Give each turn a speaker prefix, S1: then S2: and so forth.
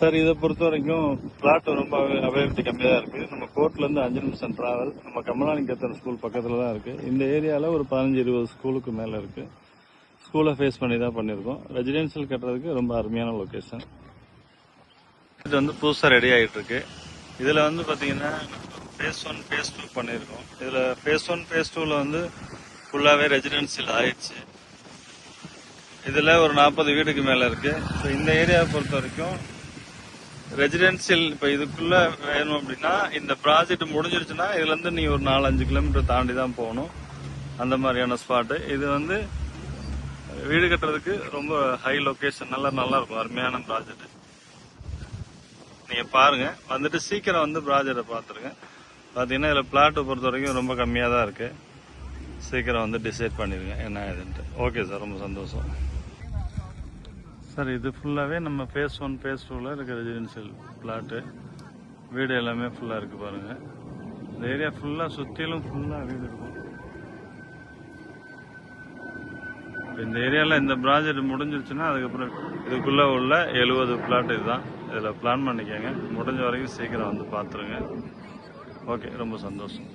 S1: Sir இதை பொறுத்த வரைக்கும் பிளாட் ரொம்ப அவைலபிலிட்டி கம்மியாக தான் இருக்குது. நம்ம கோர்ட்லேருந்து 5 நிமிஷம் டிராவல். நம்ம கமலானிகேத்தன் ஸ்கூல் பக்கத்தில் தான் இருக்குது. இந்த ஏரியாவில் ஒரு 15-20 ஸ்கூலுக்கு மேலே இருக்குது. ஸ்கூலை ஃபேஸ் பண்ணி தான் பண்ணியிருக்கோம். ரெசிடென்ஷியல் கட்டுறதுக்கு ரொம்ப அருமையான லொக்கேஷன். இது வந்து புதுசாக ரெடி ஆகிட்டு இருக்கு. இதில் வந்து பார்த்தீங்கன்னா ஃபேஸ் 1 ஃபேஸ் 2 பண்ணியிருக்கோம். இதில் ஃபேஸ் 1 ஃபேஸ் 2ல வந்து ஃபுல்லாகவே ரெசிடென்ஷியல் ஆயிடுச்சு. இதில் ஒரு 40 வீடுக்கு மேலே இருக்குது. ஸோ இந்த ஏரியாவை பொறுத்த வரைக்கும் ரெசிடென்சியல் இப்போ இதுக்குள்ள வேணும் அப்படின்னா இந்த ப்ராஜெக்ட் முடிஞ்சிருச்சுன்னா இதுலேருந்து நீ ஒரு 4-5 கிலோமீட்டர் தாண்டி தான் போகணும். அந்த மாதிரியான ஸ்பாட்டு. இது வந்து வீடு கட்டுறதுக்கு ரொம்ப ஹை லொக்கேஷன். நல்லா இருக்கும். அருமையான ப்ராஜெக்ட். நீங்கள் பாருங்க, வந்துட்டு சீக்கிரம் வந்து ப்ராஜெக்டை பார்த்துருங்க. பார்த்தீங்கன்னா இதில் பிளாட்டை பொறுத்த வரைக்கும் ரொம்ப கம்மியாக தான் இருக்குது. சீக்கிரம் வந்து டிசைட் பண்ணிடுங்க என்ன ஏதுன்ட்டு. ஓகே சார், ரொம்ப சந்தோஷம் சார். இது ஃபுல்லாகவே நம்ம ஃபேஸ் 1 ஃபேஸ் 2ல இருக்க ரெசிடென்ஷியல் பிளாட்டு. வீடு எல்லாமே ஃபுல்லாக இருக்குது பாருங்கள். இந்த ஏரியா ஃபுல்லாக சுற்றிலும் ஃபுல்லாக வீடு இருக்கும். இந்த ஏரியாவில் இந்த ப்ராஜெக்ட் முடிஞ்சிருச்சுன்னா அதுக்கப்புறம் இதுக்குள்ளே உள்ள 70 பிளாட் இதுதான். இதில் பிளான் பண்ணிக்கோங்க. முடிஞ்ச வரைக்கும் சீக்கிரம் வந்து பார்த்துருங்க. ஓகே, ரொம்ப சந்தோஷம்.